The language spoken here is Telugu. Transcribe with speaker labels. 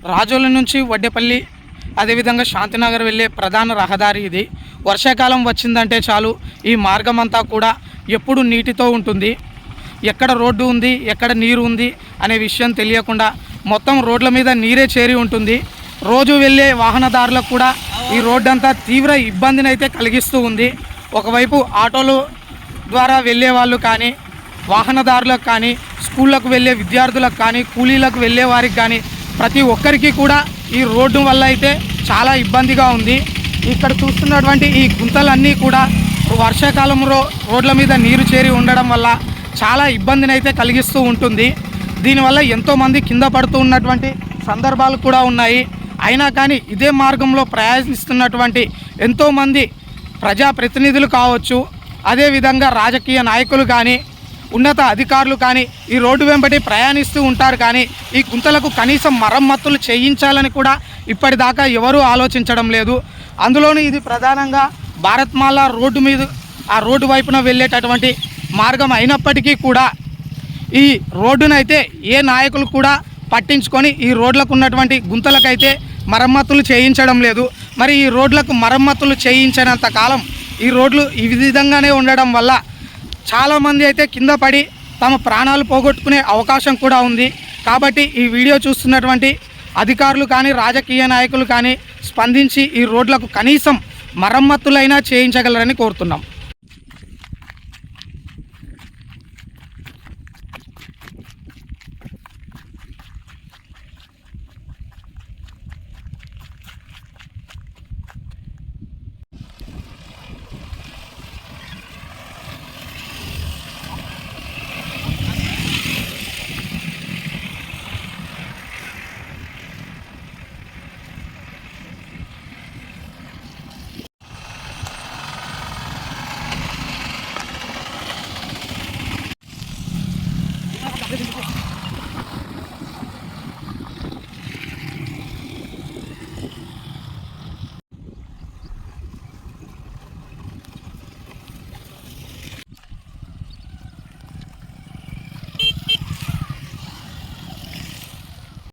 Speaker 1: రాజోల నుంచి వడ్డేపల్లి అదేవిధంగా శాంతినగర్ వెళ్ళే ప్రధాన రహదారి ఇది. వర్షాకాలం వచ్చిందంటే చాలు ఈ మార్గం అంతా కూడా ఎప్పుడు నీటితో ఉంటుంది. ఎక్కడ రోడ్డు ఉంది, ఎక్కడ నీరు ఉంది అనే విషయం తెలియకుండా మొత్తం రోడ్ల మీద నీరే చేరి ఉంటుంది. రోజు వెళ్ళే వాహనదారులకు కూడా ఈ రోడ్డు అంతా తీవ్ర ఇబ్బందిని అయితే కలిగిస్తూ ఉంది. ఒకవైపు ఆటోలు ద్వారా వెళ్ళే వాళ్ళు కానీ, వాహనదారులకు కానీ, స్కూళ్ళకు వెళ్ళే విద్యార్థులకు కానీ, కూలీలకు వెళ్ళే వారికి కానీ ప్రతి ఒక్కరికి కూడా ఈ రోడ్డు వల్ల అయితే చాలా ఇబ్బందిగా ఉంది. ఇక్కడ చూస్తున్నటువంటి ఈ గుంతలన్నీ కూడా వర్షాకాలంలో రోడ్ల మీద నీరు చేరి ఉండడం వల్ల చాలా ఇబ్బందిని అయితే కలిగిస్తూ ఉంటుంది. దీనివల్ల ఎంతోమంది కింద పడుతూ ఉన్నటువంటి సందర్భాలు కూడా ఉన్నాయి. అయినా కానీ ఇదే మార్గంలో ప్రయాణిస్తున్నటువంటి ఎంతోమంది ప్రజాప్రతినిధులు కావచ్చు, అదేవిధంగా రాజకీయ నాయకులు కానీ, ఉన్నత అధికారులు కానీ ఈ రోడ్డు వెంబడి ప్రయాణిస్తూ ఉంటారు. కానీ ఈ గుంతలకు కనీసం మరమ్మతులు చేయించాలని కూడా ఇప్పటిదాకా ఎవరూ ఆలోచించడం లేదు. అందులోనూ ఇది ప్రధానంగా భారత్మాల రోడ్డు మీద ఆ రోడ్డు వైపున వెళ్ళేటటువంటి మార్గం అయినప్పటికీ కూడా ఈ రోడ్డునైతే ఏ నాయకులు కూడా పట్టించుకొని ఈ రోడ్లకు ఉన్నటువంటి గుంతలకైతే మరమ్మతులు చేయించడం లేదు. మరి ఈ రోడ్లకు మరమ్మతులు చేయించినంత కాలం ఈ రోడ్లు ఈ విధంగానే ఉండడం వల్ల చాలామంది అయితే కింద పడి తమ ప్రాణాలు పోగొట్టుకునే అవకాశం కూడా ఉంది. కాబట్టి ఈ వీడియో చూస్తున్నటువంటి అధికారులు కానీ, రాజకీయ నాయకులు కానీ స్పందించి ఈ రోడ్లకు కనీసం మరమ్మతులైనా చేయించగలరని కోరుతున్నాం.